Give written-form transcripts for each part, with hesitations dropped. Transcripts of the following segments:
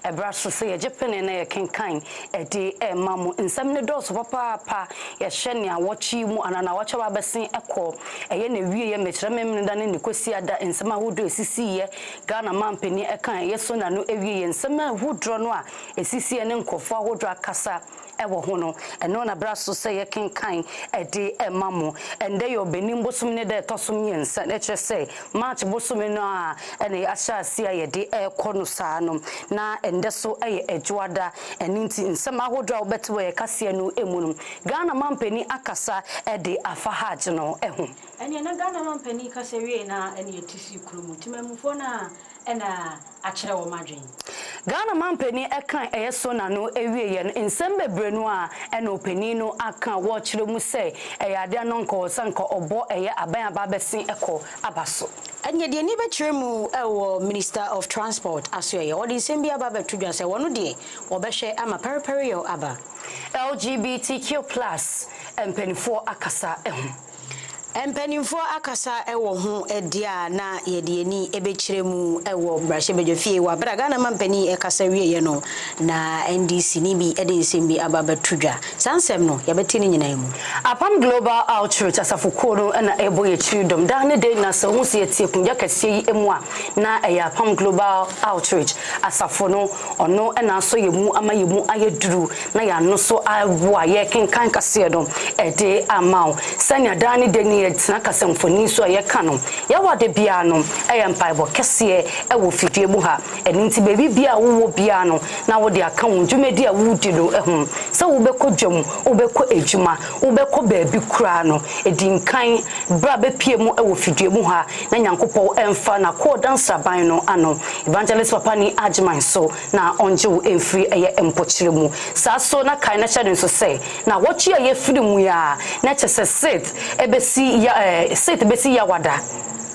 Ebraso say Japan na kenkan edi mamu nsam ne dɔso papa ya hwɛ a wɔchi mu anana wɔcha ba bɛsen ɛkɔ ɛyɛ na wie ye mekyerɛ memne da ne kosi ada nsam ahodo esisi ye Ghana mampani ɛkan ye so na no ewie ye nsam ahodro no a esisi ne nkɔfo ahodro akasa ewo ho no eno na braso say ye kenkan edi mamu ende yo benim bosom ne da tosom yensa ne kyerɛ sɛ March bosom no a ene ahya asia ye de ɛkɔ no saa no na ende so eye ejuada eninti nsem ahodo obeto ye kase no emu no Ghana mampani akasa ede afa haj no eho ene na Ghana mampani kase wie na ene etisi kurumu timamufo na ena akyere wo madwen Ghana mampani ekan eyeso na no ewie ye nsem bebre no a ene opani no aka wo kyere mu se eyade no nko sanka obo eye aban aba besin ekọ abaso anya de ni bekyere mu ewo Minister of Transport asoye odi nsem bia aba betudwa se wono de wo behwe ama periperio aba LGBTQ+ empenifo akasa eho empenifo akasa ewo ho edia na yede ani ebekyere mu ewo brahye bedwafie wa Ghana mampani ekasa wieye no na NDC ni bi ede nsem bi aba betudwa sansem no yabeti ni nyina mu Apam Global Outreach asafoko no na ebo ye chiridom da ne de na se ho se etie kunja kase yi emu a na eya Apam Global Outreach asafo no ono na so yemu ama yemu ayeduru na ya no so awo aye kenkan kase do ede amaw sanya da ne de ni tina kasemfoni so ye ka no ya wade bia no eye mpaibo kese ewo fidie mu ha eninti bebi bia wo bia no na wo de aka wo dwumedi a wudi no ehum se wo beko dwam wo beko ejuma wo beko bebi kura no edinkan bra be pie mu ewo fidie mu ha na nyankopɔ emfa na ko dansa ban no ano evangelist papa ni agman so na onje wo emfiri eye empokyere mu sa so na kai na kyade so say na wo chi eye firi mu ya na kyese sit ebesi set besi ya wada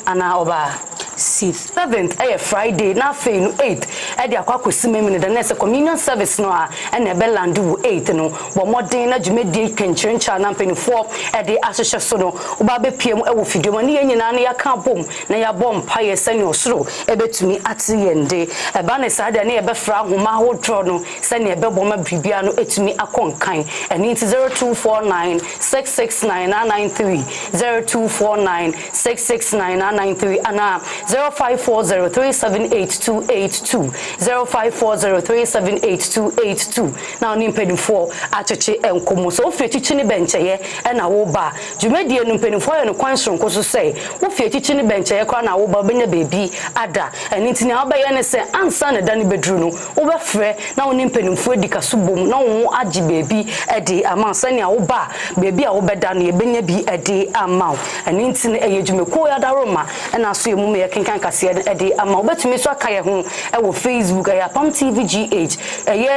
ana oba 7th Friday na fe no 8th e de akwakosi memene the next communion service no a na be land wo 8th no bo modern na dwumedi kenchirencha na mpenifo e de ahwehwe so no oba be piem e wo fidio ma ne nyina na ya ka bom na ya bom paye sane osoro e betumi ate yende e ba ne saade na ye be fra homa hodro no sane e be bom bribia no etumi akonkan eni 0249669993 0249669993 ana 0540378282 0540378282 now nimpedifo acheche enkomo so ofie chichi ni bencheye na wo ba dwumedie no mpedifo ye no kwanso nkoso sei wo fie chichi ni bencheye kwa na wo ba benya bebi ada eniti ni aba ye ne se ansa na dani bedru no wo be frɛ na wo nimpedifo edika subom na wo agi bebi edi amansa ni wo ba bebi a wo beda no ye benya bi edi amaw eniti ni eyedwumeko ya daroma na so yemu me kenkan kase edi ama obetumi so aka ye ho ewo Facebook ya Apam TV GH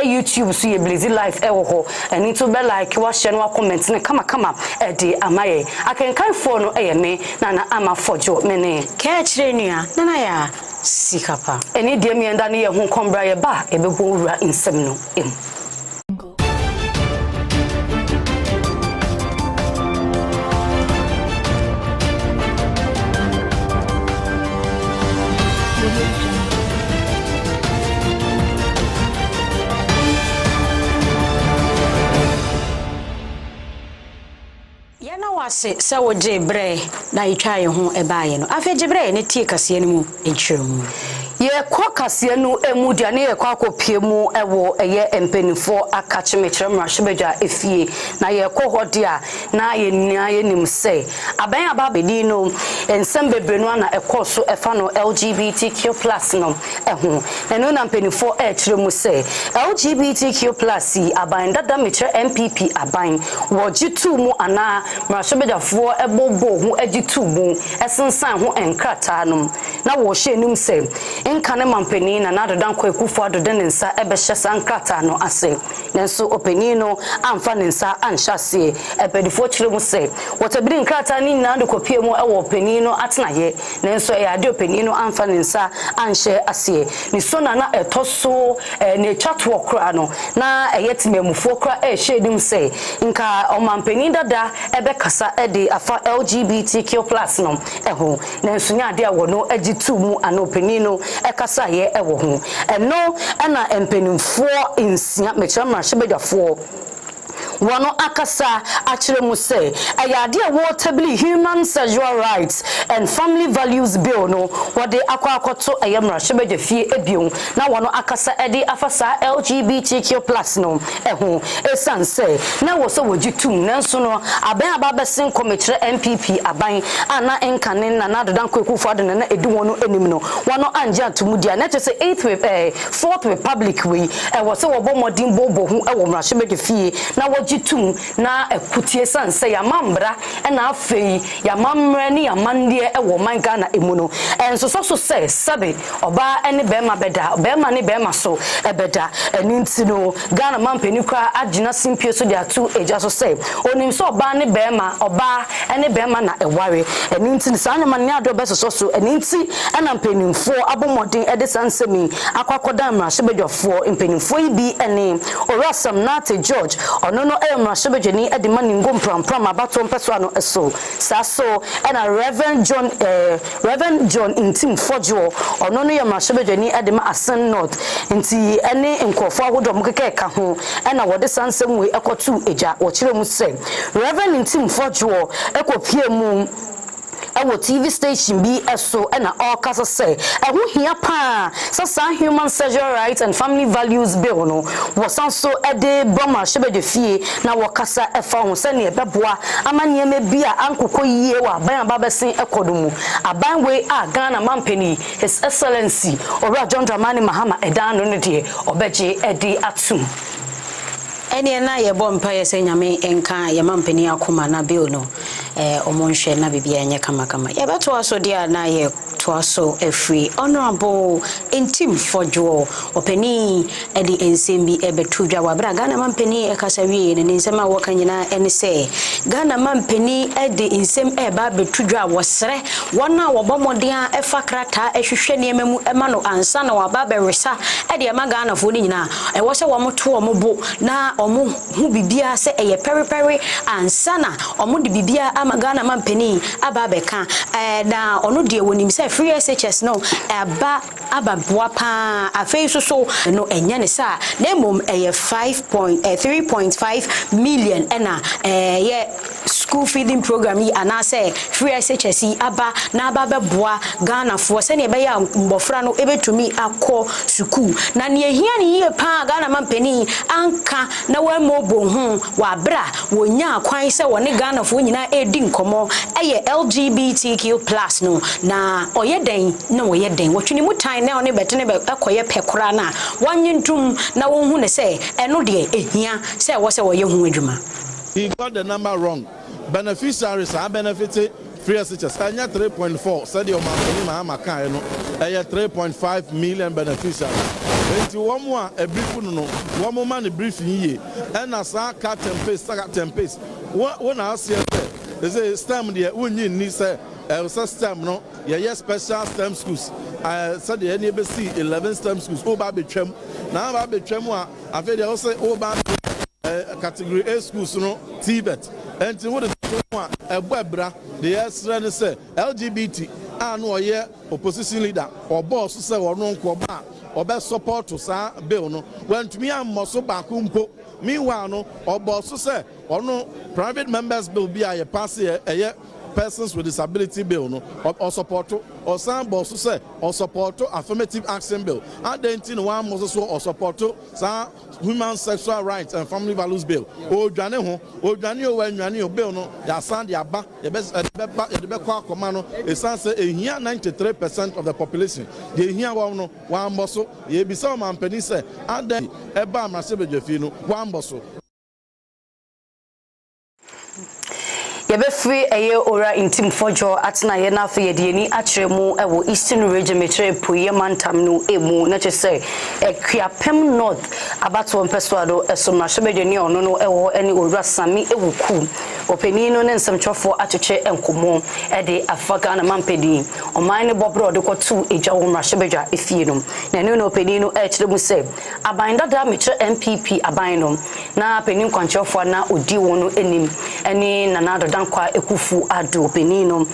YouTube so ye Blaze Life ewo ho eni to be like wa share no comment ne kama edi amaye akenkan fo no me na ama Fordjour mene ka kire nua na ya Sikapa eni de mi enda ne ye ho kombra ye ba ebebo wura nsem no em se wo jebre na itwa ye ho ebaaye no afa jebre ne tie kase ne mu enchiremu ye kwa kase no emu dia ne ye kwa akopie mu ewo eye empenifo akachemekere mrahwebedwa efie na ye kɔ hɔ dia na ye nia ye nim se aban ababedi no ensem bebre no na ekɔ so efa no LGBTQ+ no eho eno na empenifo ekire mu se LGBTQ+ aban dada mekere MPP aban wo gitu mu ana mrahwebedwafo ebobo ho agitu mu esensan ho enkrata no na wo hye nim se nkane mampani na nadodan kwakufo adoda nensa ebehye sankrata no ase nenso opani no amfa nensa anhyase epedifo kire mu se wotabiri nkrata ni na do kopie mu ewo opani penino atenaye nanso e ade penino amfa ne nsa anhye ase ni so na etoso ne twatwo kra no na eyetimamufuo kra hyedim se nka omampeni dada ebe kasa ede afa LGBTQ+ no eho nanso nya ade awono agitu mu anopenino ekasa ye ewo ho eno na empenimfuo insia mechama hyebedafo wano akasa achire mu say ayade a waterly human sexual rights and family values bill no wode akwakoto ayemra hyebedafie ebion na wano akasa ede afasa LGBTQ+ no eho esanse na wo so wogitum nanso no aban ababesen komechire MPP aban ana enkane na nadodan kwekufo ade na edi wono enim no wano anja tumudia na tese 4th republic we wo so wo bomodin bobo hu ewo mra hyebedafie na jitum na ekutie sanse ya mambra na afei ya mamre ni ya mandie ewo manga na emuno enso so se sabe oba ene bema beda bema ni bema so ebeda eninti no Ghana mampeni kwa agina simpie so dia tu eja so se onim so oba ne bema oba ene bema na eware eninti ni sanya mani ado beso so eninti ena mpenimfo abomodin ede sanse mi akwakoda mra hyebedwafo mpenimfo yi bi ene orasam nate George ono no emra hyebedwani ede mani ngom prampram abato mpeso ano eso saso ena Reverend John intim Fordjour ono no yemra hyebedwani ede ma Asen North nti ene nkofo ahodo mkeke ka ho ena wode sansem we ekotu eja wo kire mu se Reverend intim Fordjour ekopie mu ewo TV station bi eso na all kasa say eho hia pa sasa human sexual rights and family values bill no wosan so ede boma hyebedafie na wokasa efa ho se ne ebeboa amane me bia ankokɔ yie wa aban ababesen ekodomu aban we a Ghana mampeni His Excellency Owura John Dramani Mahama edan no ne de obeje ede atum ene na ye bompa ye se nyame enka ye mampeni akoma na bill no omonhwe na bibia enye kama ye beto aso dia na ye to aso free honorable intim Fordjour openi edi ensembi ebetu dwa wabra Ghana mampeni ekasawie ne nsema wakanyina ene se Ghana mampeni edi ensem eba betu dwa wosre wona wobomodea efakrata ehwehwe ne ememu ema no ansa na waba beresa edi ema Ghana fo ni nyina wo se wo moto wo bo na omo hu bibia se eye periperi ansana omo de bibia ama Ghana mampeni aba beka na ono de wonim se free SHS no aba boa pa afei so no enya ne sa na mom eye 3.5 million ena ye school feeding program yi anase free SHS aba na aba beboa Ghana fo se ne be ya mbofra no ebetumi akọ school na ne ehia ne yie pa Ghana mampeni anka na mo bohu wa bra wonya kwan se woni Ghana fo nyina edi nkomo eye LGBTQ+ no na oyeden na oyeden wotwini mutan na oni bete ne ekoye pekora na wanyintum na wonhu ne se eno de ehia se wo se woye hu adwuma. He got the number wrong. Beneficiaries are benefited free SHS anya 3.4 said your man Mahama kan no 3.5 million beneficiaries. Enti womo a brief no womo man briefing ye and as a cut and paste one ask say say stem there wonyi ni say stem no ye special STEM schools said the any be 11 STEM schools o ba betwam na ba betwam a afi dey say o ba category A schools no Tibet enti wo de ebra the yesterday say LGBT no oye opposition leader or boss say wono nko ba obe support to sa bill no when to me am so back mpo meanwhile no or boss say ono private members bill be a pass persons with disability bill no or support or some boss say or support affirmative action bill and then one must so or support sa human sexual rights and family values bill o dwane ho o dwane o wanwane o bill no ya san de aba ye be kwa akoma no e san say ehia 93% of the population the ehia wa no wa mboso ye bi say o mampani say and then eba amrase bedwafi no wa mboso Yɛbɛfiri ɛyɛ ora intim Fordjour atena yɛ na afei yɛde ani akyerɛ mu ɛwɔ Eastern Region metre puye mantam no emu na kyerɛ sɛ Apam North abato mpɛsoado ɛsomrahwɛbɛdwani ɔno no ɛwɔ ɛne ora sami ewuku opani no ne nsɛmtwɛfo atwetwe enkomo ɛde afaka na mampedi ɔman ne bɔbrɔ de kɔto egya wɔ mrahwɛbɛdwa efie no na ɛno no opani no ɛkyerɛ mu sɛ aban dada metre MPP aban no na opani nkwankyerɛfo na odi wɔn no enim ɛne nanado dankwa ekufu ado opani no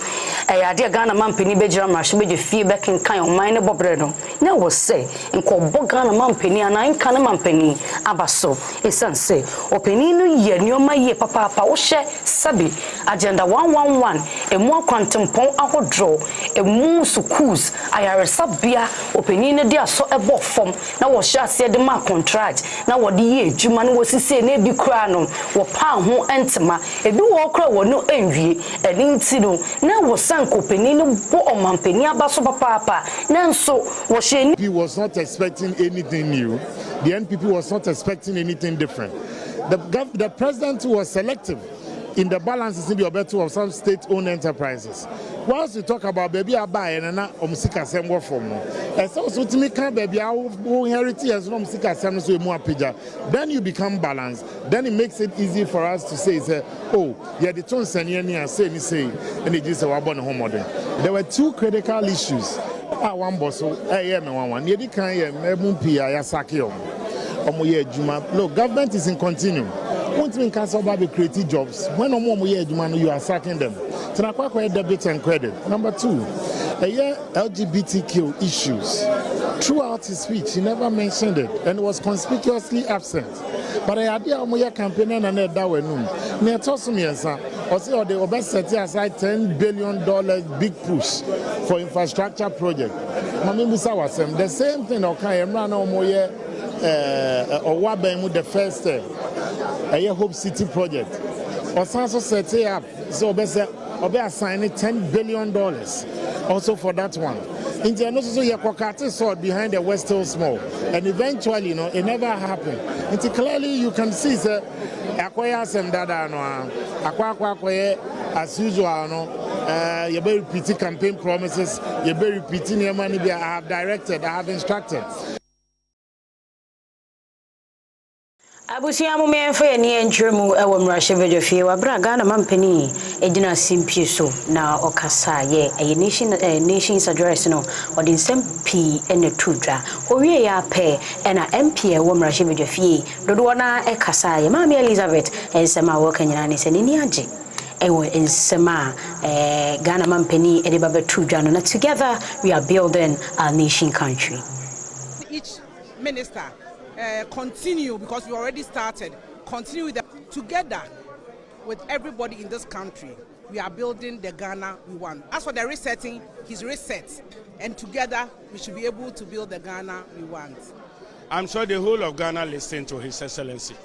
ɛyade Ghana mampeni bɛgyira mrahwɛbɛdwa fie bɛkenkan ɔman ne bɔbrɔ no na wɔ sɛ nkɔbɔ Ghana mampeni anan kan mampeni abaso esanse opani no yɛ nneɔma yɛ papa wo hyɛ sabi agenda 111 emu akwantempɔn ahodro emu schools ayaresabia opani no de aso ɛbɔ fam na wo hyɛ ase de ma contract na wo de yɛ adwuma no wosise na ebi kra no wo pa ho entema ebi wo kra wo no enwie ɛni nti no na wo sanko opani no bo ɔmampani abaso papa na nso wo hyɛ He was not expecting anything new. The NPP was not expecting anything different. The president was selective in the balances in the obeto of some state-owned enterprises. Once we talk about baby abai and na Sikapa from so to make baby heritage as Sikapa so more pija, then you become balanced. Then it makes it easy for us to say oh yeah the tone say and it just home model. There were two critical issues. One boss one yedi kan ye mumpi ya saki look, government is in continuum. Won't mean cancel by creative jobs. When you are sacking them. Debit and credit. Number two, LGBTQ issues. Throughout his speech, he never mentioned it and was conspicuously absent. But I idea of campaign and that way no. Near Tosumiansa, or they were set aside $10 billion big push for infrastructure project. The same thing okay, or Wabem the first Hope City project. Or also set up so be assigning $10 billion also for that one. In the also Yakokati saw behind the West Hills Mall, and eventually, it never happened. And clearly you can see acquire some data acquire as usual. You be repeating campaign promises, you be repeating your money. I have directed, I have instructed. Abusia mumemfa ni entremu ewo mrahwebedwa fie wabra Ghana mampani edina simpie so na okasa ye nations address no odi nsempii ene tudwa owie ya pe ena MP ewo mrahwebedwa fie dodo na ekasa ye Mama Elizabeth ensema wo kanyina ne senini age ewo ensema Ghana mampani ede baba tudwa no na together we are building our nation country. Each minister continue, because we already started, continue with together with everybody in this country. We are building the Ghana we want. As for the resetting, he's reset, and together we should be able to build the Ghana we want. I'm sure the whole of Ghana listened to His Excellency.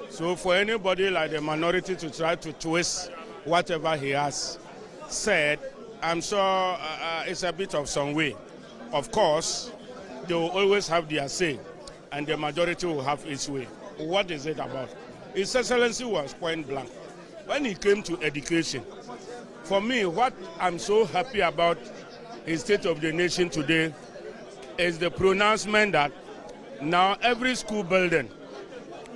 So for anybody like the minority to try to twist whatever he has said, I'm sure it's a bit of some way. Of course, they will always have their say, and the majority will have its way. What is it about? His Excellency was point blank. When he came to education, for me, what I'm so happy about his State of the Nation today is the pronouncement that now every school building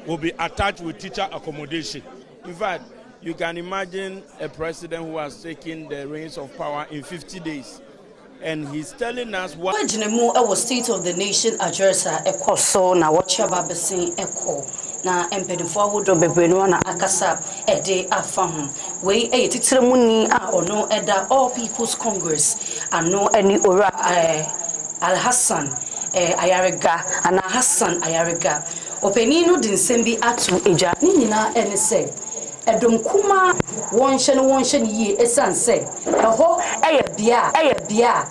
will be attached with teacher accommodation. In fact, you can imagine a president who has taken the reins of power in 50 days. And he's telling us what our State of the Nation address so na watcha babesi na empedifo ahodo bebrenu na akasa ede afa ho we titire muni a ono eda All People's Congress ano ani ora Al Hassan Ayarega ana Hassan Ayarega openi no dinsem bi atu eja ni nyina ene se edom kuma wonhye ye esanse eho bia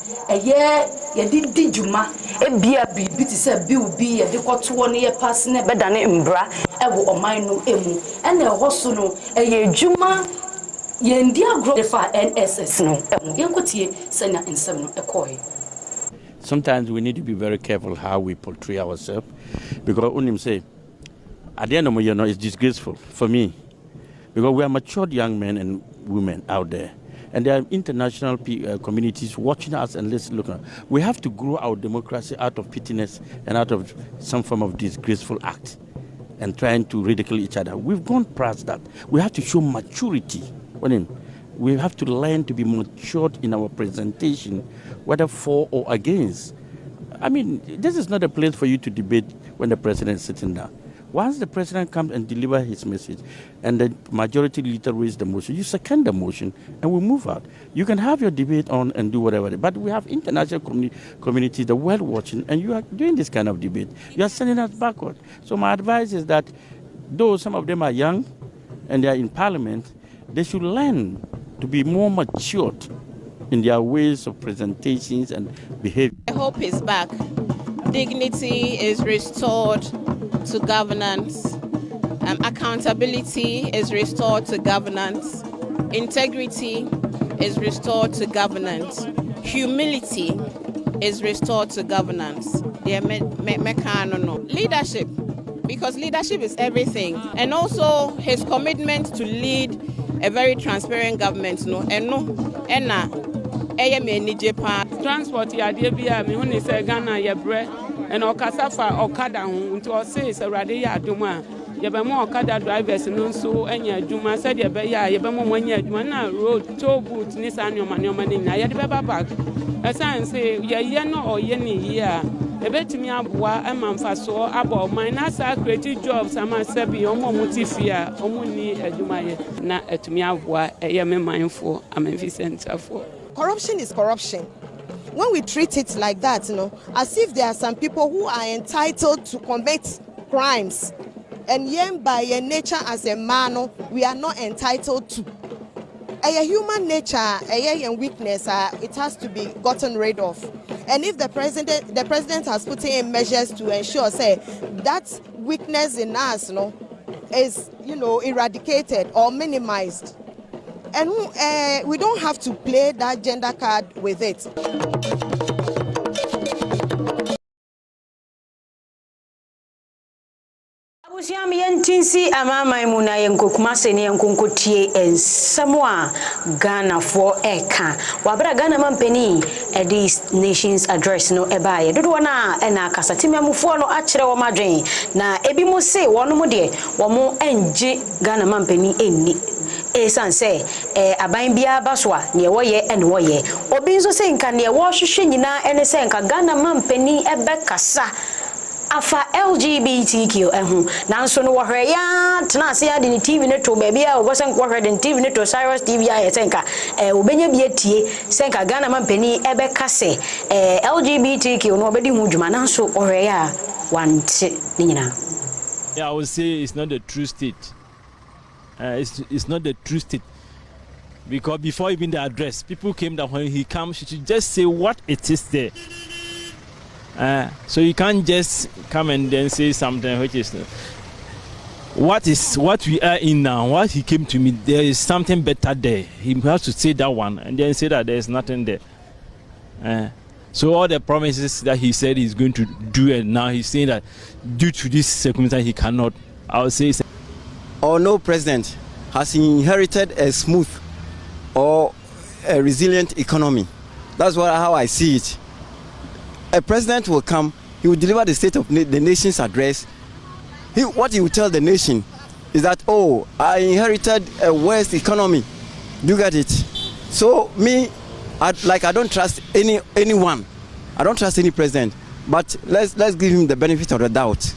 yedi djuma ebia bibi ti se biubi yedi kwoto ne ye pass ne bedane mbra ewo oman no emu ene eho so no djuma yendi agro fa NSS no yenkotie senya nsem no ekoye. Sometimes we need to be very careful how we portray ourselves, because unim say at the end of the year, it's disgraceful for me, because we are matured young men and women out there. And there are international communities watching us and looking. We have to grow our democracy out of pettiness and out of some form of disgraceful act and trying to ridicule each other. We've gone past that. We have to show maturity. We have to learn to be matured in our presentation, whether for or against. I mean, this is not a place for you to debate when the president is sitting down. Once the president comes and delivers his message and the majority leader raises the motion, you second the motion and we move out. You can have your debate on and do whatever. But we have international community, the world watching, and you are doing this kind of debate. You are sending us backward. So my advice is that though some of them are young and they are in parliament, they should learn to be more matured in their ways of presentations and behavior. Hope is back. Dignity is restored to governance. Accountability is restored to governance. Integrity is restored to governance. Humility is restored to governance. Leadership, because leadership is everything. And also his commitment to lead a very transparent government. Transport yadebia me huni se Ghana yebre and okasafa okada hu nti o say se rade ya aduma yebemo okada drivers no so enya aduma said yebe ya yebemo mwanya aduma na road toll booth ni sanyoma ni na yede beba back esan say ye no oye ni here ebetimi aboa amamfaso abo minus creative jobs amasabi omo mutifia omo ni aduma ye na etumi aboa eye me mindful amemfi center for. Corruption is corruption. When we treat it like that, as if there are some people who are entitled to commit crimes, and yet by your nature as a man, we are not entitled to. A human nature, a weakness, it has to be gotten rid of. And if the president has put in measures to ensure, say, that weakness in us, is, eradicated or minimized. And we don't have to play that gender card with it. Abusiami yentinsi amama imuna yenkokumase ni yenkonkotie ensamwa Ghana for eka. Wabra Ghana mampeni these nations address no ebaye. Dodo na ena kasatime amufuo no akyere wo madwen na ebi mo se wono mo de wo mo enje Ghana mampeni enni. Esan say aban bia baswa ne woye ene woye obi nso se nka ne wo hwehwe nyina ene se nka Ghana mampeni ebekasa afa LGBTQ nanso no wohwe ya tena ase ya de TV ne to baby a obosen ko hwe de TV ne to Cyrus TV a yetenka obenya bi etie senka Ghana mampani ebekase LGBTQ no obedi hu dwuma nanso wohwe ya wante ni nyina. Yeah, I would say it's not the true state. It's not the true state, because before even the address, people came that when he comes, he should just say what it is there. So you can't just come and then say something which is what we are in now. What he came to me, there is something better there. He has to say that one and then say that there is nothing there. So all the promises that he said he's going to do, and now he's saying that due to this circumstance he cannot. I would say. Or no president has inherited a smooth or a resilient economy. That's how I see it. A president will come, he will deliver the State of the Nation's address. What he will tell the nation is that, oh, I inherited a worse economy. You get it? So me, I don't trust anyone. I don't trust any president. But let's give him the benefit of the doubt.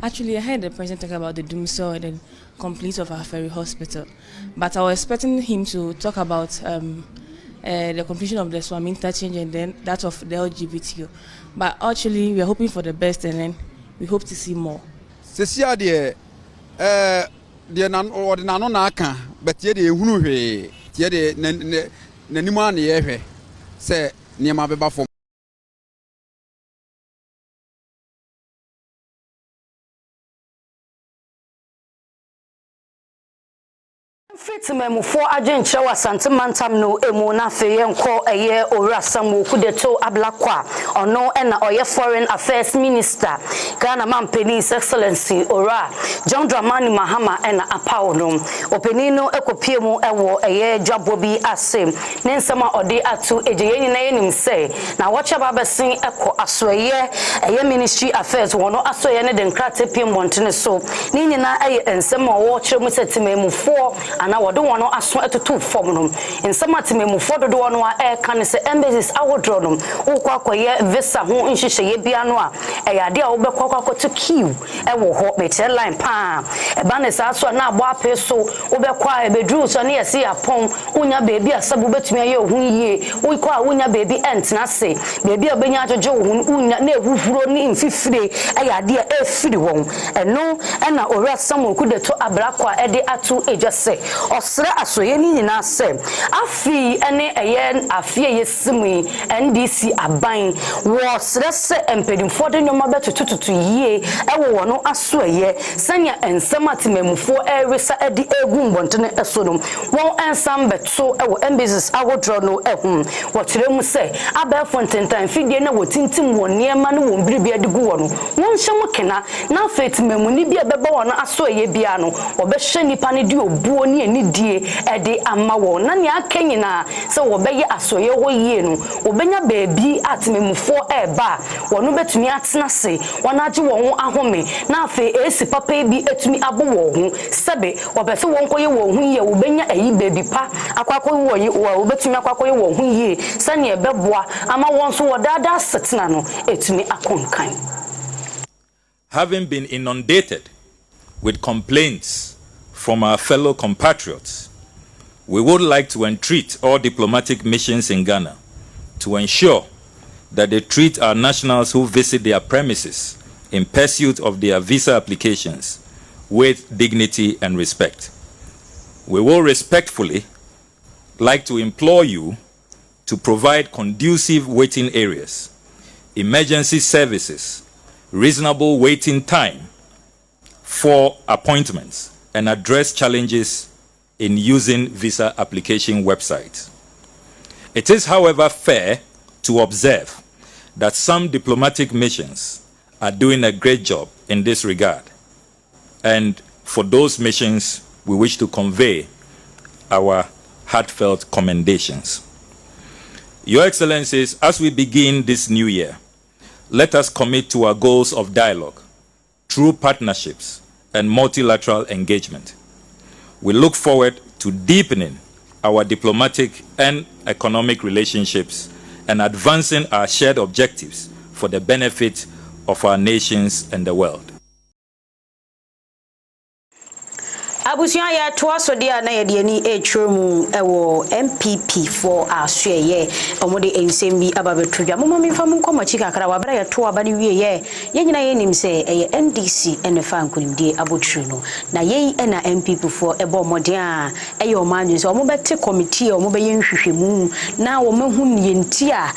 Actually, I heard the president talk about the doomsday and the complete of our ferry hospital, but I was expecting him to talk about the completion of the Swami interchange and then that of the LGBTQ. But actually, we are hoping for the best, and then we hope to see more. Fitimemufo adwenkyerɛ wasante mantam no emu na fe yenko eye owura Samuel Kudeto Ablakwa ono na oye foreign affairs minister Ghana Mampeni His Excellency owura John Dramani Mahama na Apam no openi no ekopie mu ewo eye dwabo bi asem ne nsema ode atu ejeyenyi na yenim se na wacha babesin eko asoye eye ministry affairs wono asoye ne denkrate pie montene so ni nyina eye nsema wo kyeremu setimemufo ana wodo wono aso etoto fom no nsema tememufo dodo wono a kan se embassies awodro no ukwa akoye visa ho nhyehyeye bia no a eyade a wobekwa to queue ewo ho meche line pa eba ne sa so na abo ape so wobekwa ebedru so na yesi Apam unya bebi asabu betumi aye ohun yie ukwa unya bebi entna se bebi obenya ajojo ohun unya na ehuhuro ni mfifire eyade a efiri won eno na owura Samuel Kudeto Ablakwa ede atu ejase osre asoye ni nyina se afi ene eye afie yesimu NDC aban wo sre se empedimfo de nyoma betututu yie ewo wono asoye sanya ensema timemufo eresa edi egu mbontene esodom won ensam beto ewo embassies awodro no ehun wo kyeremu se abefo ntentan fidie na wotintim wo niema no wo mbiribia de gu wono won hyemu kena na fetimemu ni bia beba wono asoye bia no wo be hye nipa ne di obuo ni die ede ama wo na ne akanyina se wo beye asoye wo yie no obenya baabi atememufo eba wono betumi atena se wona age wo ho ahome na afi esi papa bi etumi abo wo ho sebe wo be se won koye wo ho yie obenya ayi baabi pa akwakọ wo betumi akwakọ wo ho yie se ne ebeboa ama won so wodada setena no etumi akonkan. Having been inundated with complaints from our fellow compatriots, we would like to entreat all diplomatic missions in Ghana to ensure that they treat our nationals who visit their premises in pursuit of their visa applications with dignity and respect. We will respectfully like to implore you to provide conducive waiting areas, emergency services, reasonable waiting time for appointments, and address challenges in using visa application websites. It is, however, fair to observe that some diplomatic missions are doing a great job in this regard, and for those missions we wish to convey our heartfelt commendations. Your Excellencies, as we begin this new year, let us commit to our goals of dialogue, true partnerships, and multilateral engagement. We look forward to deepening our diplomatic and economic relationships and advancing our shared objectives for the benefit of our nations and the world. Abusia ya toaso dia na yede ni etwemu ewo MPP for asweye omode ensembi ababetudwa mama mfa munko chika kara wabra ya to abani wiye ye nyina ye nim se eye NDC enefa nkunimdie abotru no na ye na MPP for ebo mode a eye omanyu se omo bete committee omo be ye nhwehwemu na omo hu nienti a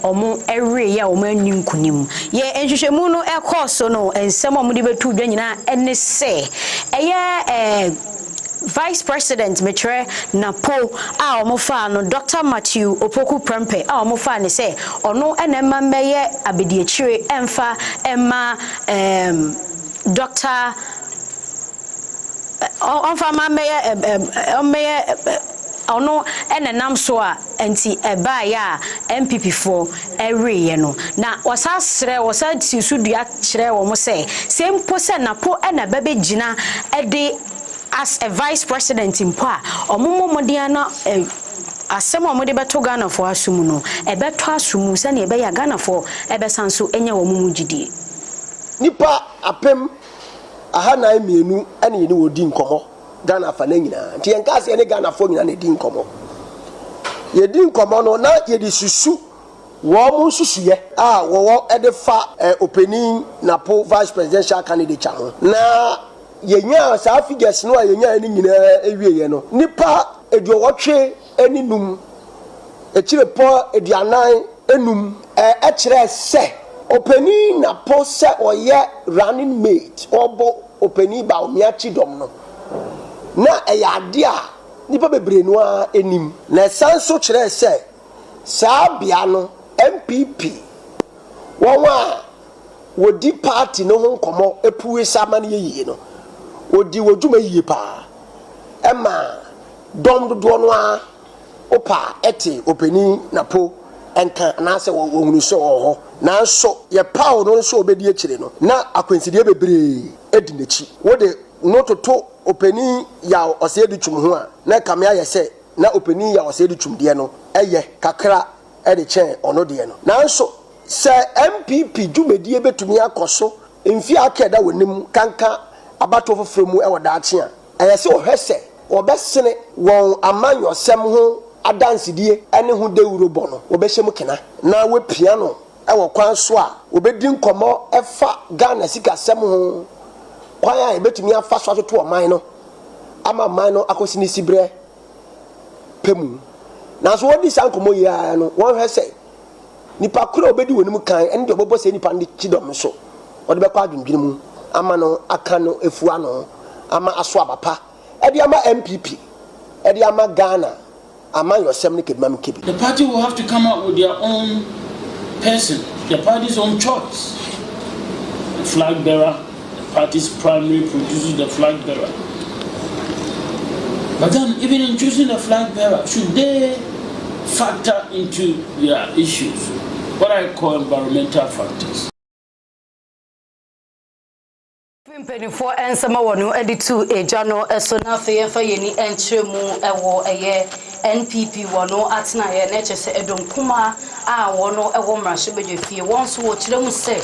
omo ewe ya omo ani nkunim ye nhwehwemu no ekoso no ensem omode betudwa nyina ene se eye Vice President Metre Napo a omofa no Dr. Matthew Opoku Prempe a omofa ne se ono enema meye abediechire emfa emma Dr. onfa ma meye ono enenam so a enti eba ya MPP4 every no na wasasre wasatisudu kire wo mo se sempo se Napo ena bebe gina ede as a vice president in pa omomomodea na asem omode beto Ghana for asumu no ebeto asumu se na ebe ya Ghana for ebesanso enya wo mumugidie nipa apem aha na emienu ene ni wodi nkomo Ghana fa na nyina nti enka se ne Ghana for nyina na di nkomo yedi nkomo no na yedi susu wo mu susuye a wo edefa opening Napo vice presidential candidate ho na yenya sa figures no yenya ni nyina ewieye no nipa eduowotwe aninum ekirepo eduanan enum ekire se openi Napo se oye running mate obo openi ba omiachi dom no na ade a nipa bebre no a enim na san so kire se saa bia no MPP wonwa wodi party no ho nkomo epuwe sama na yiye no odi wodwuma yiye pa ema dom dodo no a opa ete openi na po enka na se wohunu so ho na so ye pawo no so obedi akire no na akwansidie bebre edi nachi wode no toto openi ya ose edi twum ho a na kamea ye se na openi ya ose edi twum de no eye kakra edi chen ono de no na so se MPP dwumedie betumi akoso mfi akeda wonim kanka abato fofremu e wodaakye a eye se ohwese obesene won amanyosem ho adansidie ene ho dewuro bono obehye kena na we piano e wo kwan so a obedi nkomo efa Ghana sikasem ho kwan a ebetumi afa so to oman no ama man no akosini sibre pemu na so wodi sankomo ya no won hwese nipa kura obedi wonimu kan ene de obobo se nipa ndi chidom so wode be kwa adwendwene mu ama no aka no efu ano ama aso abapa e de ama MPP e de ama Ghana ama yosem ne kedmam kebi. The party will have to come up with their own person, the party's own choice. The flag bearer, the party's primary produces the flag bearer. But then, even in choosing the flag bearer, should they factor into their issues, what I call environmental factors? Penifo ensema wonu editu ejano eso na fe fa yeni entremu ewo eye NPP wono atna ye na chese edonkuma a wono ewo mrahye bedwefie wonso wo kiremu say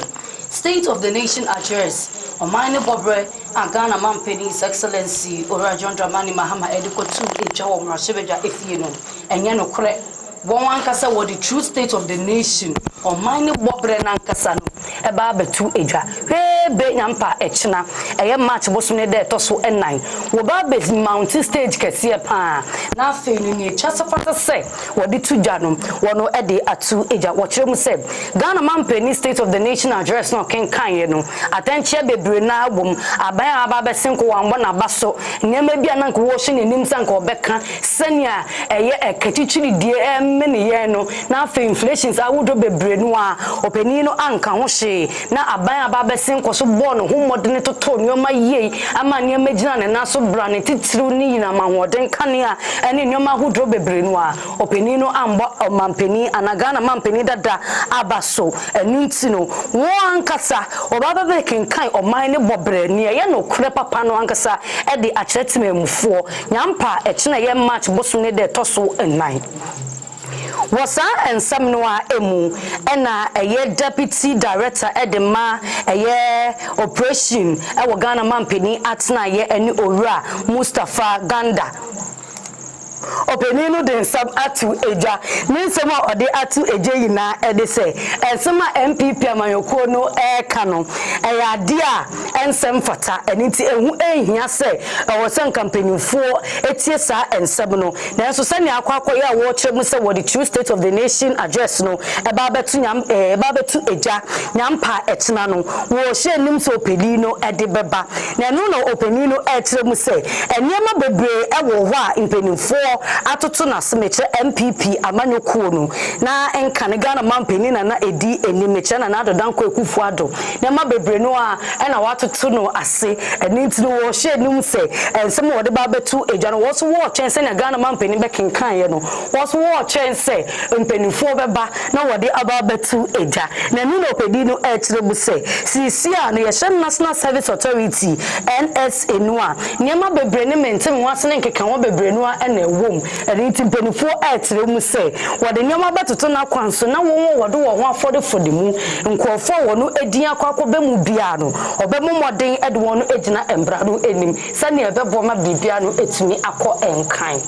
State of the Nation address Omani Bobre and Ghana Mampeni His Excellency Orajon Dramani Mahama Edikotu ejawo mrahye bedwa efie no enye no kore won kasa wo the true state of the nation Omani Bobre na nkasa no eba betu edwa be nyampa echina eye match bosune de to so enan wo ba be mountain stage kese pa na afi ni ni chasafata se wo di tudwa no wono e de atu eja wo kiremu se Ghana Mampeni State of the Nation address no kenkan ye no atenche bebre na abom aban aba be senko wambo na baso nyema bia na nko wo hye nim sanka obeka senia eye ekatichiri die emene ye no na afi inflations awodo bebre no a openi no anka ho hye na aban aba be senko so born ho modern to nyoma ye ama nyema gina ne na so bra ne titiru ni yina ma hoden kanea ene nyoma hodro bebre no a openi no ambo Mampeni anagana Mampeni dada abaso enunti no wo ankasa obaba be kenkan oman ne bobre ne ye no kure papa no ankasa e de achetememufo nyampa echina ye match bosu ne de toso ennan wasa ensam no a emu ena eye deputy director edema eye operation e wo Ghana Mampeni atna ye eni owura Mustafa Ganda openi no den sab atu eja ninsem a ode atu eje yina ede se ensema MPP amanyoko no eka no eya ade a ensem fata eniti ehu ehia se wo sen campaignfo etie sa ensem no nanso se ne akwakọ ya wo kyeremu se wo the true state of the nation address no eba betu nyam eba betu eja nyampa etena no wo hye nim so openi no ede beba na no no openi no ekyeremu se eniema bebre ewo ho a impenifo atoto na semeche MPP amanyoko no na enka ne Ghana Mampeni na edi enimeche na adodanko ekufu ado na ma bebre no a na watoto no ase eni no wo hye num se ensem wo de ba betu eja no wo so wo chense na Ghana Mampeni be kenkan ye no wo so wo chense mpenifo beba na wo de aba betu eja na nu no pedi no ekirebu se sisi a no ye National Service Authority NSA no a niema bebre ne mentem wase ne nkekan wo bebre no a na ewom eni timpenifo etiremu se wo de niema betoto na kwanso na wo do wo ho afode mu nkofo wo no edin akwakọ be mu bia no obemu moden ede wo no ejina embra no enim sane ebebo ma bibia no etumi akọ enkan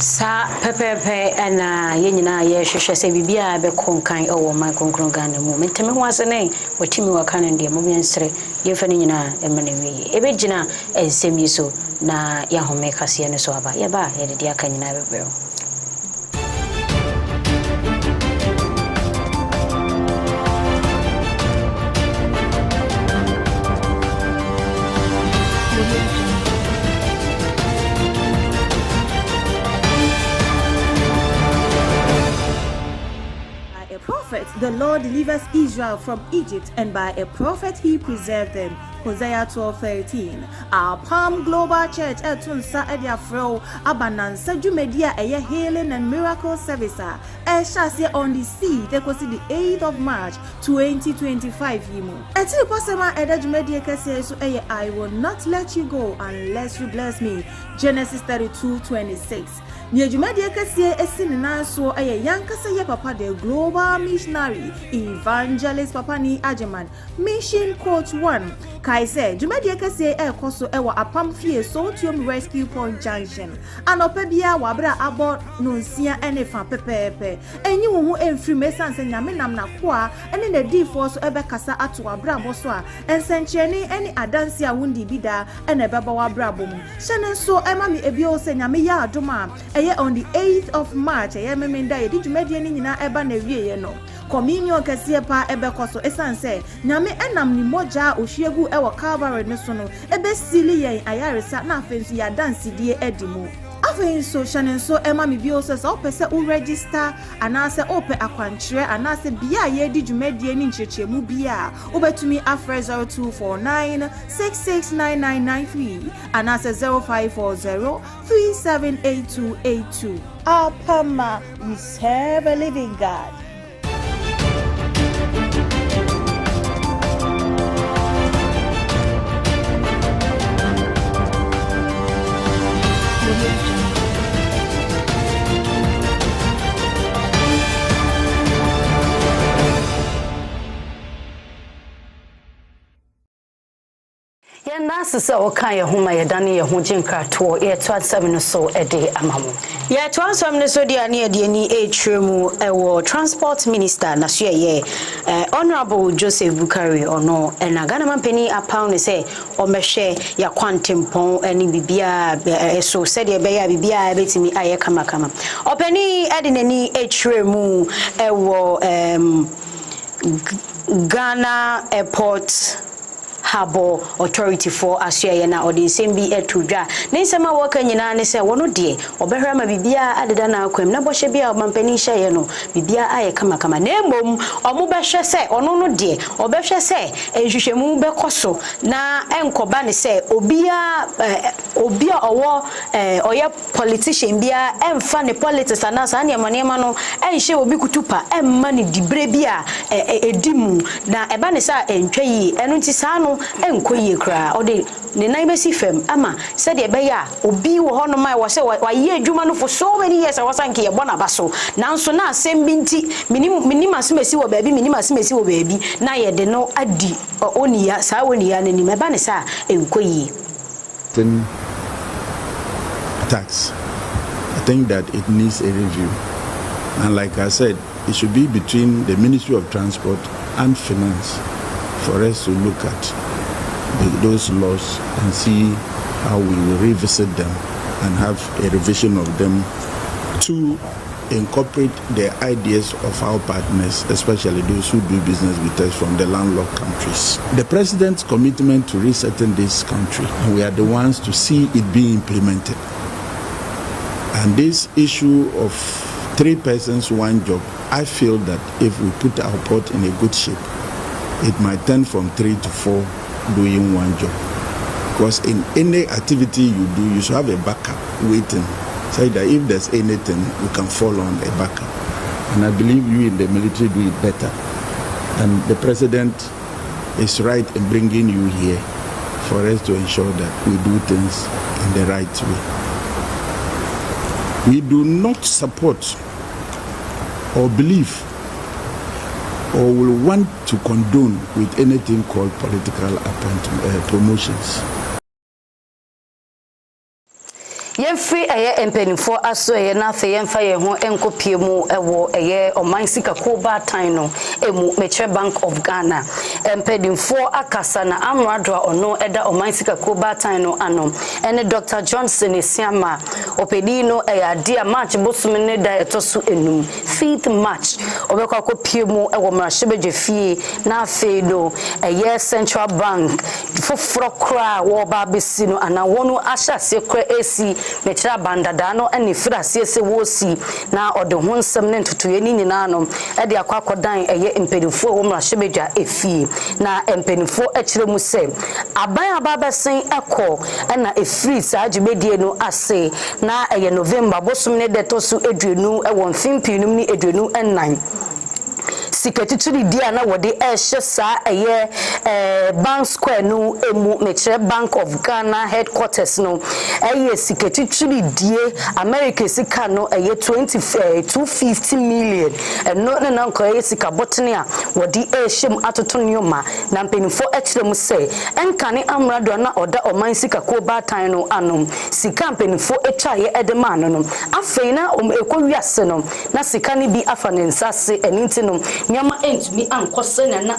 sa pepepe ana yenyina ye hwehwe se bibia be konkan owo man konkron Ghana mu menteme ho asene watimi wakana ndie mo miensre ye fa nyina emene wi ebegina ensem yiso na ya home kase ne so aba ye ba ye de aka nyina bebero the Lord delivers Israel from Egypt, and by a prophet he preserved them. Hosea 12:13. Apam Global Church etunsa ediafro abanansa jumedia eye healing and miracle service shall on the sea they go see the 8th of March 2025 yimu. Eti posema eda jumedia kese so eye I will not let you go unless you bless me. Genesis 32:26. Nyejumadi kese esini nanso eye yankasa ye papa the global missionary evangelist papa ni Ajeman mission coach 1 kaise jumadi kese ekoso ewa apam fie so tuom rescue point junction anopebia wabra abo nonsia enefa pepepe enyi wo hu emfiri mesanse nyame nam na koa ene na di for so ebe kasa ato wabra boso a ensencheni ene adansi a wundi bida ene beba wabra bom hyene so ema me ebio se nyame ya adoma on the 8th of March memenda ye di jumadi ni nyina eba na wieye no communion kese pa ebe koso esanse nyame enam ni moja ohwiegu ewo Calvary ne so no ebe sili yen ayaresa na afensu ya dance die edimu afen so shanen so ema mi bi o se opese u register anase ope akwankyere anase bia ye di jumadi ni nchechemu bia obetumi afre 0249 669993 anase 0540 378282. Apam, we serve a living God. Nasa se okan ye homa ye dane ye ho jinkrato ye 27 so ede amamu ye 27 so dia ne ede ni etremu ewo transport minister na so ye honorable Joseph Bukari ono na Ghana mampani Apam ne se o mehwe ya kwantempon ani bibia so se de be ya bibia betimi aye kama opani ede nani etremu ewo Ghana airport Harbor Authority for Asia na odi sembi etudwa ne nsema woka nyina ne se wono de obehra ma bibia adeda na akwam na bohye bia mampani hye no bibia aye kama na emom omo behwe se ono no de obehwe se enhwehwemu bekoso na enkoba ne se obia owo oye politician bia emfa ne politics anasa ne manema no enhye obi kutupa emma ne dibre bia edimu na eba ne sa entwayi eno nti sa no enkoye kra ode ne nan besi fam ama se de be ya obi wo hono mai wo se wa ye adwuma no for so many years wasanke ye bona baso nanso na asem bi nti minim asemesi wo baabi minim asemesi wo baabi na ye de no adi oniya sa woniya nani me ba ne sa enkoye then tax. I think that it needs a review, and like I said, it should be between the Ministry of Transport and Finance for us to look at those laws and see how we will revisit them and have a revision of them to incorporate the ideas of our partners, especially those who do business with us from the landlocked countries. The President's commitment to resetting this country, and we are the ones to see it being implemented. And this issue of 3 persons, 1 job, I feel that if we put our port in a good shape, it might turn from 3 to 4 doing 1 job. Because in any activity you do, you should have a backup waiting. So that if there's anything, you can fall on a backup. And I believe you in the military do it better. And the President is right in bringing you here for us to ensure that we do things in the right way. We do not support or believe or will want to condone with anything called political promotions. Yemfri empenifo aso na fe yemfa ye ho enkopie mu ewo oman Sikapa tan no emu Metro Bank of Ghana empenifo akasa na amradwa ono eda oman Sikapa tan no ano ene Dr. Johnson Esiama opedi no dia March bosum ne da etoso enum 5th March obekwa kopie mu ewo mrahyebeje fie na afi do Central Bank foforo kra wo ba besi no ana wonu ahyase kra esi mechira bandada no ene fira siese wosi na ode ho nsem ne ntotoye ni nyina no e de akwakodan eye empenifo wo mrahebedwa efie na empenifo ekire mu se aban ababesen ekọ na efiri saa djumedie no ase na eye November bosom ne detosu eduenu e won fimpinum ni eduenu ennan sikatituri dia na wode ehye saa eye bank square no emu mechire Bank of Ghana headquarters no eye sikatituri die America sika no eye 250 million no na nko eye sika botene a wode ehyem atoto nyoma na mpenifo ekire mu se enkane amrado na oda oman sika ko batan no anom sika mpenifo etwaye edema no afei na ekwowiase no na sika ni bi afa ne nsase eninti no nyama entumi ankose na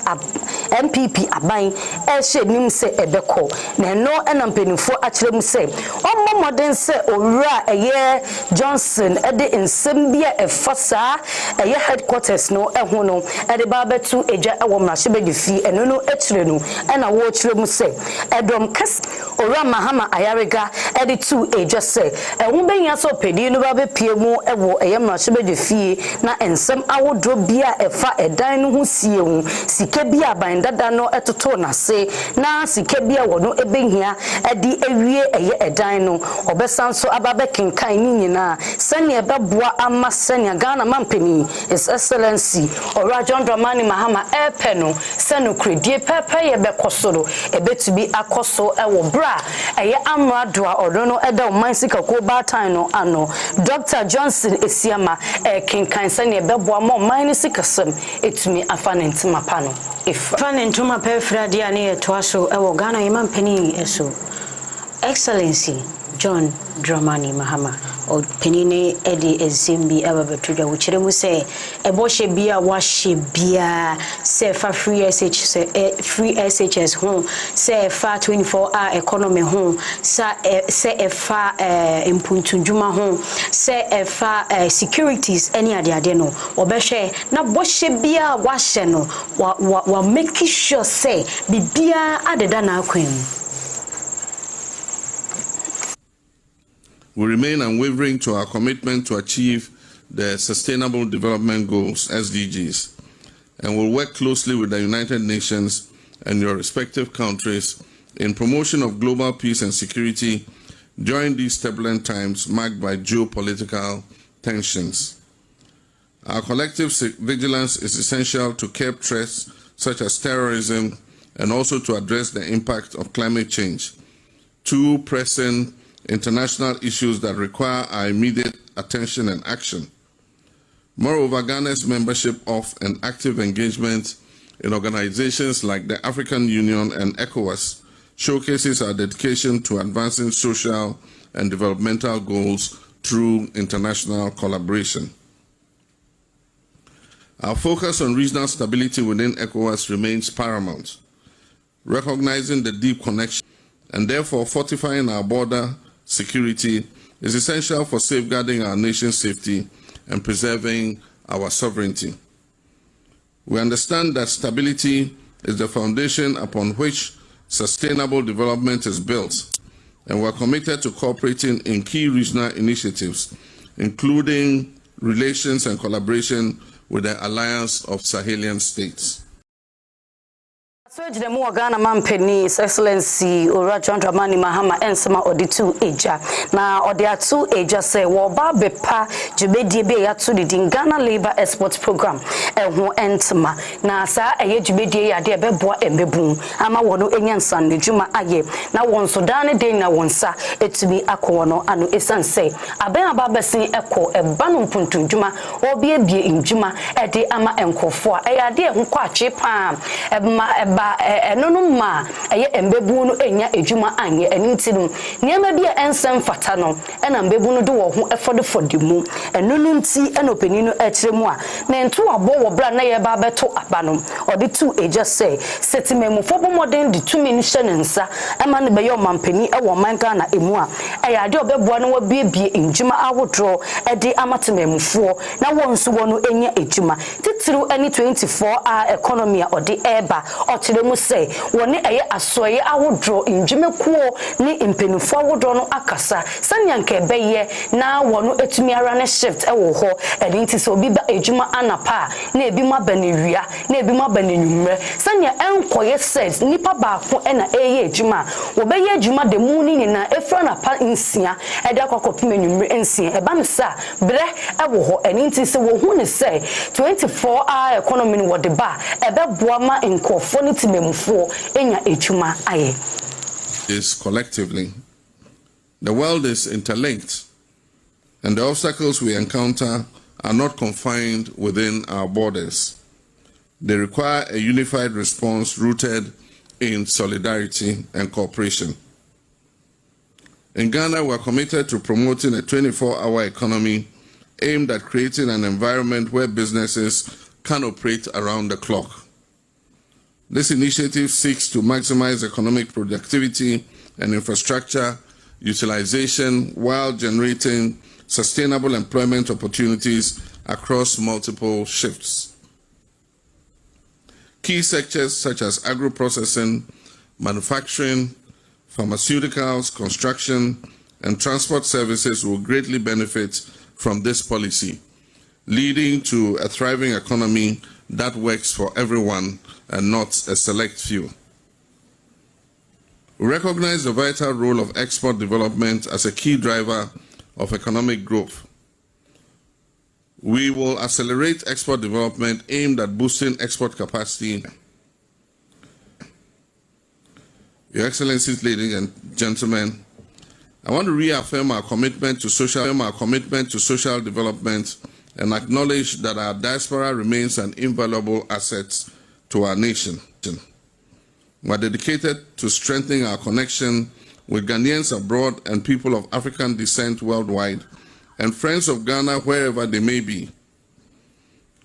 MPP aban ehye nim se ebeko na no enampenifo akire mu se ommo modern se owura eye Johnson ede nsem bia efasa eye headquarters no eho no ede ba betu eja ewo mrahebedifi eno no ekire no ena wo kire mu se edom kas owura Mahama Ayarega ede tu eja se ehun benya so pedi no ba be pie mu ewo eye mrahebedifi na ensem awodro bia efa edan no ho sie hu sike bia ban dada no etoto na se na sike bia wono ebehia edi ewie eye edan no obesan so ababe kenkan ni nyina sene ebeboa ama sene Ghana mampeni His Excellency Ora John Dramani Mahama epe no sene kredie pepe ye bekosoro ebetubi akoso ewo bra eye amrado a odo no eda oman sika ko batan no ano Dr. Johnson Esiama kenkan sene ebeboa mo man sika sem etumi afanentima pano if fanentuma pefra dia ne etoaso ewo Ghana yemampeni eso Excellency John Dramani Mahama o penine edi ezimbi ababetuja wuchire mu se eboshe bia washe bia se fa free SHS home se fa 24-hour economy home se fa impuntunjuma home se fa securities any ade no obehwe na boshe bia washe no wa make sure say bibia adeda na akwem. We remain unwavering to our commitment to achieve the Sustainable Development Goals, SDGs, and will work closely with the United Nations and your respective countries in promotion of global peace and security during these turbulent times marked by geopolitical tensions. Our collective vigilance is essential to curb threats such as terrorism and also to address the impact of climate change, two pressing international issues that require our immediate attention and action. Moreover, Ghana's membership of and active engagement in organizations like the African Union and ECOWAS showcases our dedication to advancing social and developmental goals through international collaboration. Our focus on regional stability within ECOWAS remains paramount, recognizing the deep connection and therefore fortifying our border security is essential for safeguarding our nation's safety and preserving our sovereignty. We understand that stability is the foundation upon which sustainable development is built, and we're committed to cooperating in key regional initiatives, including relations and collaboration with the Alliance of Sahelian States. Swejde mu Ghana mampeni His Excellency Ora John Dramani Mahama ensema oditu eja na odiatu eja se wo ba bepa djubedie be yatu di Ghana Labor Export Program eho entma na sa eye djubedie ya de beboa embebu ama wono enyansan nedjuma aye na wonso dane den na wonsa etumi akono ano esanse aben ababesin eko ebanu mpuntunjuma obi ebie indjuma ede ama enkofo a eya de ho kwa chepa enonuma eye embebu no enya ejuma anye enintinum niema bia ensem fata no ena mbebu no de wo ho efodefodemu enonu nti ena opani no akiremu a na nto abo wo bra na ye ba beto abano ode tu eja say setimemu fobo modern de tumi ni hyenensa ema ne be yo mampani e wo manka na emu a eya de obeboa no wabiebie enjuma awodro ede amatememufo na wonso wo no enya ejuma titiru eni 24-hour economy a ode eba wɔkyerɛ mu sɛ wɔne ɛyɛ asɔye ahodoro ndwemekuo ne mpenufo ahodoro no akasa sɛnea nka ɛbɛyɛ na wɔno etumi ara ne shift ɛwɔ hɔ ɛde nti sɛ obi ba adwuma anapa na ebi ma ba ne wia na ebi ma ba ne nwumrɛ sɛnea ɛnkɔyɛ sɛ nipa baako ɛna ɛyɛ adwuma wɔbɛyɛ adwuma de mu ni nyina efra na pa nsia ɛde akɔkɔpem nwumrɛ nsia ɛba ne sa brɛ ɛwɔ hɔ ɛne nti sɛ wɔhu ne sɛ 24-hour economy no wɔde ba ɛbɛboa ma nkɔfo ne timemfo enya adwuma ayɛ is collectively. The world is interlinked, and the obstacles we encounter are not confined within our borders. They require a unified response rooted in solidarity and cooperation. In Ghana, we are committed to promoting a 24-hour economy aimed at creating an environment where businesses can operate around the clock. This initiative seeks to maximize economic productivity and infrastructure utilization while generating sustainable employment opportunities across multiple shifts. Key sectors such as agro-processing, manufacturing, pharmaceuticals, construction, and transport services will greatly benefit from this policy, leading to a thriving economy that works for everyone and not a select few. We recognize the vital role of export development as a key driver of economic growth. We will accelerate export development aimed at boosting export capacity. Your Excellencies, ladies and gentlemen, I want to reaffirm our commitment to social development and acknowledge that our diaspora remains an invaluable asset to our nation. We are dedicated to strengthening our connection with Ghanaians abroad and people of African descent worldwide, and friends of Ghana wherever they may be.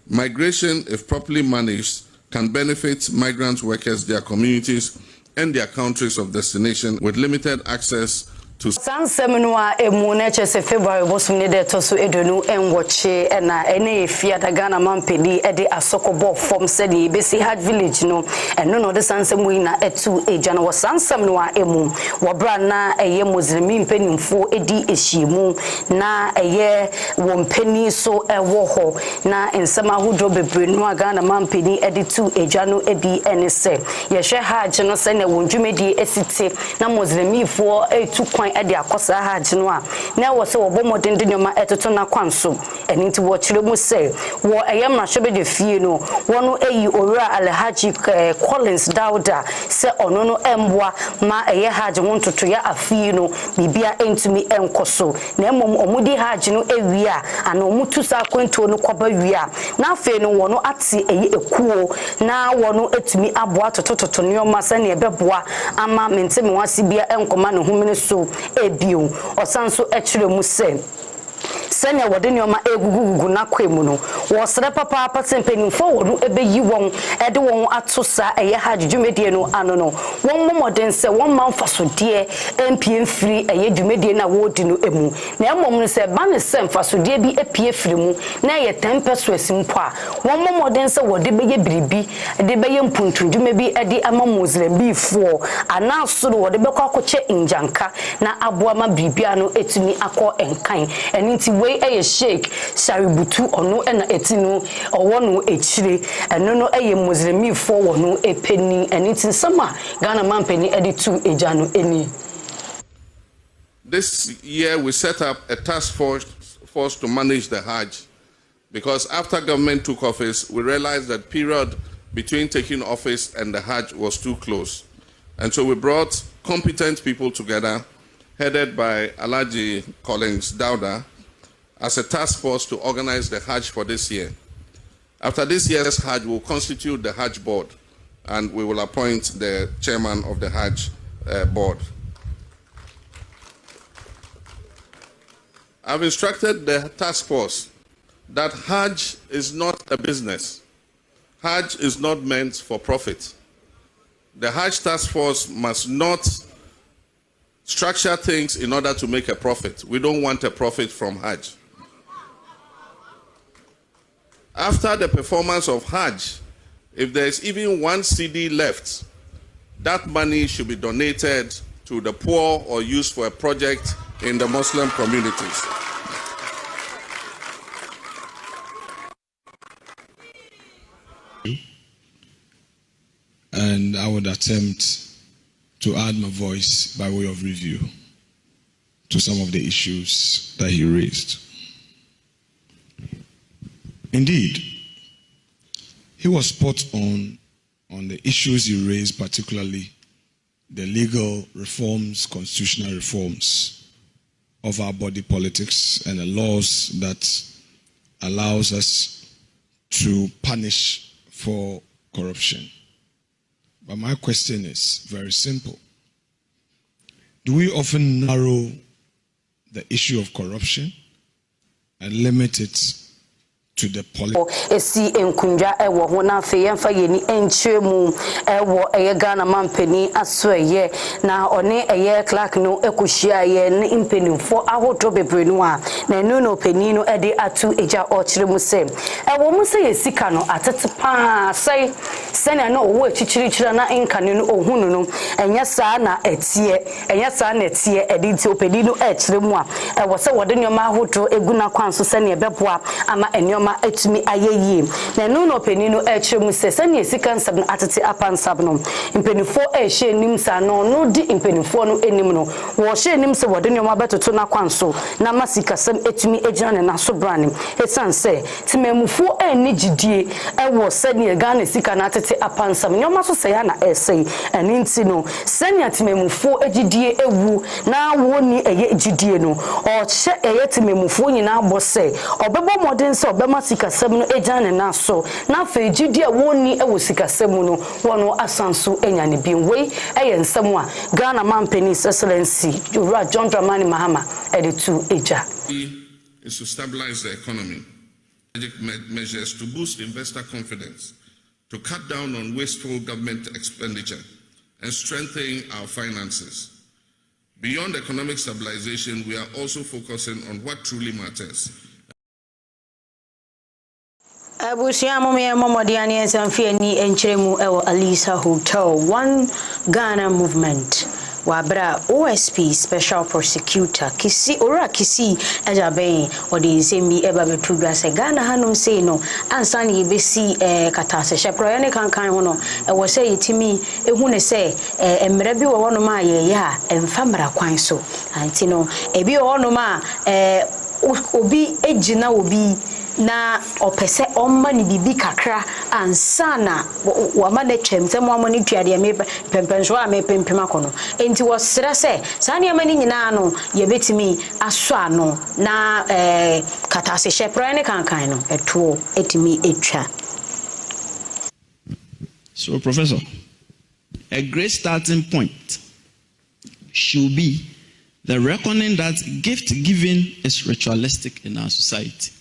Migration, if properly managed, can benefit migrant workers, their communities, and their countries of destination with limited access to Sanseminwa emuneche se February bosumne de toso edonu enwoche na ene efia da Ghana mampedi ede asokobo form sedi besi hard village no eno no de sansemu na etu eja no sanseminwa emu wobra na eye muslimi mpenimfo edi ehyiemu na eye wompeni so ewo ho na ensema hudro bebre no Ghana mampedi ede tu eja no ebi ene se ye hwe hajj no se na wondwumedi esite na muslimi fo etu ede akosa hajj no a na wo se wo bomodin de nyoma etoto na kwanso eni nti wo kire mu se wo eyemra hwebe de fie no wono eyi owura alhaji Collins Dauda se ono no emboa ma eye hajj wontoto ya afie no bibia entumi enkoso na emom omudi hajj no ewia ana omutu sa kwento no koba wia na afi no wono ate eyi ekuo na wono etumi aboa tototo nyoma se na ebeboa ama mentemi wase bia enkoma ne humene so ebio osanso ekire mu se senya wode nyoma egugugu na kwemu no wo sere papa patempenim fo wono ebeyi won ede won atosa eye hajjumedie no ano no won momoden se won manfaso de empie mfiri eye dwumedie na wodi no emu na emom no se ba ne se mfaso de bi epie firi mu na ye 10 peso asimpo a won momoden se wode beye biribi de beye mpuntu dwume bi ede ama muslim bi fo ana so wode bekọ akoche injanka na aboa ma biribia no etumi akọ enkan eni nti we eye sheik Shaributu ono ena etinu owo no echire eno no eye muslimi fo wono epeni eni tin sama Ghana mampeni editu ejano eni. This year we set up a task force to manage the Hajj, because after government took office we realized that period between taking office and the Hajj was too close, and so we brought competent people together headed by Alhaji Collins Dauda as a task force to organize the Hajj for this year. After this year's Hajj, we'll constitute the Hajj board, and we will appoint the chairman of the Hajj board. I've instructed the task force that Hajj is not a business. Hajj is not meant for profit. The Hajj task force must not structure things in order to make a profit. We don't want a profit from Hajj. After the performance of Hajj, If there's even 1 cedi left, that money should be donated to the poor or used for a project in the Muslim communities. And I would attempt to add my voice by way of review to some of the issues that he raised. Indeed, he was spot on the issues he raised, particularly the legal reforms, constitutional reforms of our body politics and the laws that allows us to punish for corruption. But my question is very simple. Do we often narrow the issue of corruption and limit it to the politics? Esi enkunja ewo ho na fe yemfa yeni enchemu ewo eye Ghana mampeni aso eye na one eye Clark no ekohia ye ne impenimfo ahoto bebre no a na enu no peni no ede atu eja ochire mu se ewo mu se yesika no atete pa sai sene na owo echichirichira na inkane no ohunu no enya saa na etie ede nti openi no echire mu a ewo se wode nyoma ahoto eguna kwanso sene ebeboa ama enyoma etumi ayeye na no no penino echiremu se ne sika nsab na atete apansab no impenifo ehye nim sa no di impenifo no enim no wo hye nim se wode nyoma betoto na kwanso na masika sam etumi ejina ne na so brane esan se timemufo eni gidie ewo se ne Ghana sika na atete apansab nyoma so se ya na esei eni nti no se ne timemufo egidie ewu na woni eye gidie no o hye eye timemufo nyina abose obebo modern se obema sikasem no ejane na so na fa ejidie woni ewo sikasem no wono asanso enyane binwe eye nsem a Ghana Manpenis Excellency Ura John Dramani Mahama editu eja is to stabilize the economy, measures to boost investor confidence, to cut down on wasteful government expenditure and strengthen our finances. Beyond economic stabilization, we are also focusing on what truly matters. Abusiamo me momodiani ensamfie ni enchiremu ewo Alisa Hotel One Ghana Movement wabra OSP Special Prosecutor kisi ora kisi ajabe odi nsembi eba betudwa se Ghana hanum sei no ansa ne yebesi katase shepro ya ne kankan ho no ewo se yetimi ehu ne se emre bi wo wono ma ye ya emfamra kwan so anti no ebi wo wono ma obi ejina obi na opese omma ni bibi kakra ansana wama ne twemse mo amoni tuade me pempenso a me pempem akono enti wo sere se sane amani nyina no ye betimi aso ano na katase shepra ne kankan no etuo etimi etwa. So Professor, a great starting point should be the reckoning that gift giving is ritualistic in our society.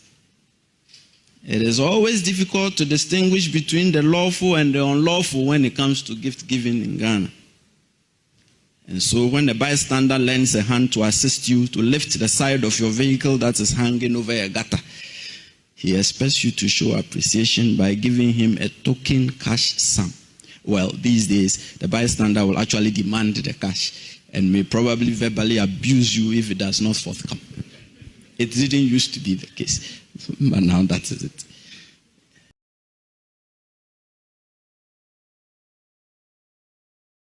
It is always difficult to distinguish between the lawful and the unlawful when it comes to gift giving in Ghana. And so when the bystander lends a hand to assist you to lift the side of your vehicle that is hanging over a gutter, he expects you to show appreciation by giving him a token cash sum. Well, these days, the bystander will actually demand the cash and may probably verbally abuse you if it does not forthcome. It didn't used to be the case, but now that is it.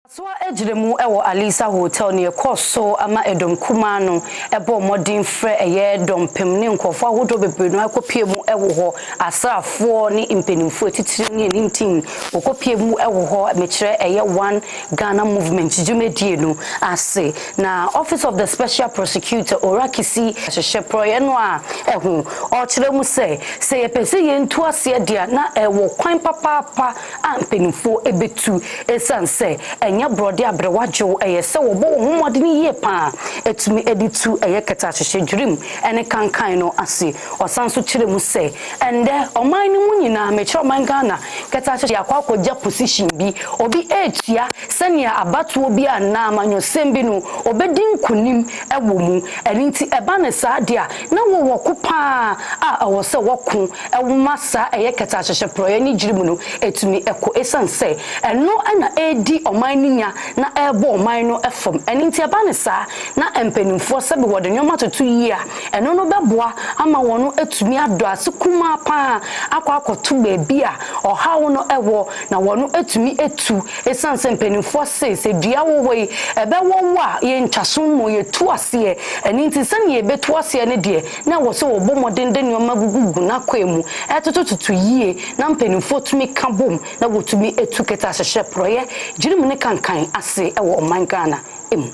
So ejiremu ewo Alisa Hotel ne ekoso ama edom kuma no ebo modern frɛ eye dom pem ne nkofo ahodo bebre no akopie mu ewo ho asrafo ne impenimfo titiri ne nintin okopie mu ewo ho mekire eye One Ghana Movement jumedie no ase na Office of the Special Prosecutor Orakisi Shepro ye no a ehu o kire mu se ye pese ye ntu ase dia na ewo kwan papa ampenimfo ebetu esanse enya ɔde abrewadwo se wo bo homode ne yie pa etumi editu keta hwehwe dwurim ene kankan no ase osanso kire mu se ende oman ne mu nyina meche oman Ghana keta hwehwe akwakoja position bi obi etua senia abatuo bi ana amanyo sembi no obedin kunim ewo mu enti eba ne saa dia na wo kopa a wo se woku ewumasa keta hwehwe proye ni dwurim no etumi eko esanse eno ana edi oman ninya na ebo oman no efom enti eba ne saa na empenimfo sebe wode nyoma totu yia eno no beboa ama wono etumi ado asekuma pa akwakoto baabi a ohawo no ewo na wono etumi etu esanse empenimfo se dua wowei ebe wowo a ye ntwason mo ye tu ase enti sane ye betu ase ne de na wo se wo bomodende nyoma gugugu na kwemu etotototu yie na empenimfo tumi kabom na wotumi etu keta hwehwe proye jirim ne kankan ase ewo oman Ghana emu.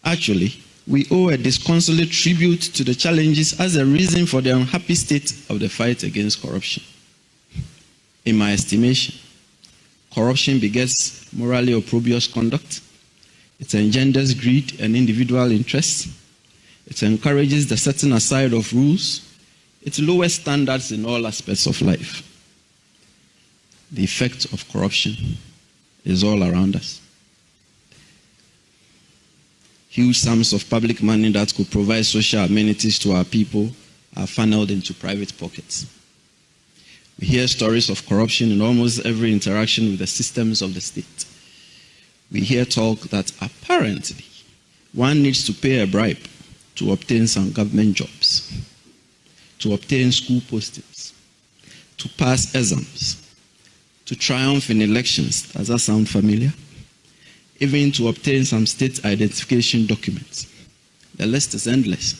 Actually, we owe a disconsolate tribute to the challenges as a reason for the unhappy state of the fight against corruption. In my estimation, corruption begets morally opprobrious conduct. It engenders greed and individual interests. It encourages the setting aside of rules. It lowers standards in all aspects of life. The effect of corruption is all around us. Huge sums of public money that could provide social amenities to our people are funneled into private pockets. We hear stories of corruption in almost every interaction with the systems of the state. We hear talk that apparently one needs to pay a bribe to obtain some government jobs, to obtain school postings, to pass exams, to triumph in elections. Does that sound familiar? Even to obtain some state identification documents. The list is endless.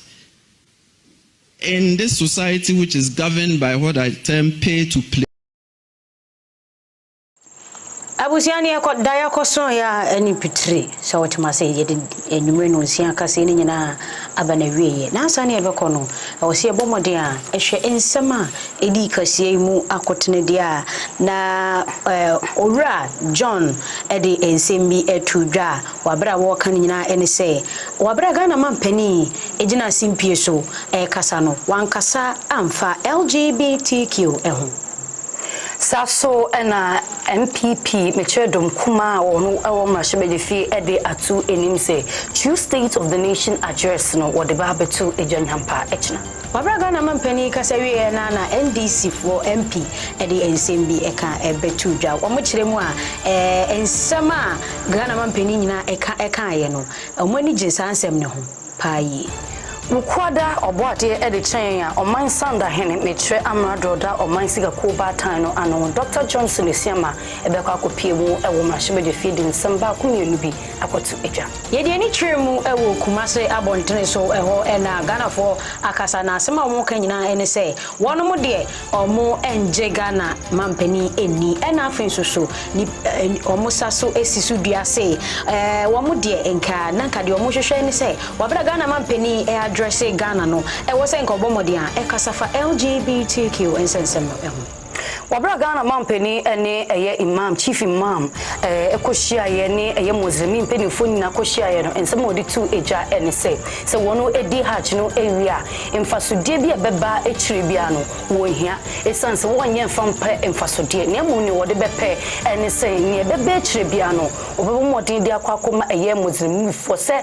In this society which is governed by what I term pay to play, abusiani daya koso ya eni pitri so what ma say ye enwumre no nsia kase ni nyina abana wieye na asane ebeko no o se ebomode a ehwe ensema edi kase mu akotene dia na owura John edi ensembi etudwa wabra wo kan nyina eni se wabra Ghana mampani ejina simpie so kasa no wankasa amfa LGBTQ eho Saso ena MPP Mechedom Kuma onu ewo mashebedifi ede atu enim se true state of the nation address no wode ba betu ejanhampa echna wabra Ghana mampani kasawie na NDC for MP ede ensembi eka ebetu dwa womchire mu a ensema Ghana mampani nyina eka ye no omani jinsa ansem ne ho paayi Ukwada oboade ede chen ya oman sanda hene metre amradoda oman Sikapa batan no ano Dr. Johnson Esiama ebekwa akopie mu ewo mrahye de feed nsamba kumienu bi akotu eja ye de ni twemu ewo kumase abontene so eho na Ghana for akasa na asema wo kanyina ene se wono mo de omo enje Ghana mampani eni ena afin so ni omo saso esisu dua se wo mo de enka nanka de omo hwehwe ene se wabra Ghana mampani address Ghana no was en kobomodi a kasafa LGBTQ ensensem no wabra Ghana mampani ene imam chief imam ekohia ye ne Muslim penifo nyina kohia ye no ensem odi tu eja ene se wono edi hatch no ewia emfasodie bi beba ekire bia no wo hia esanse wonye mfampa emfasodie ne mu ne wode bepe ene se ne bebe ekire bia no obebo modin di akwakoma Muslim fo se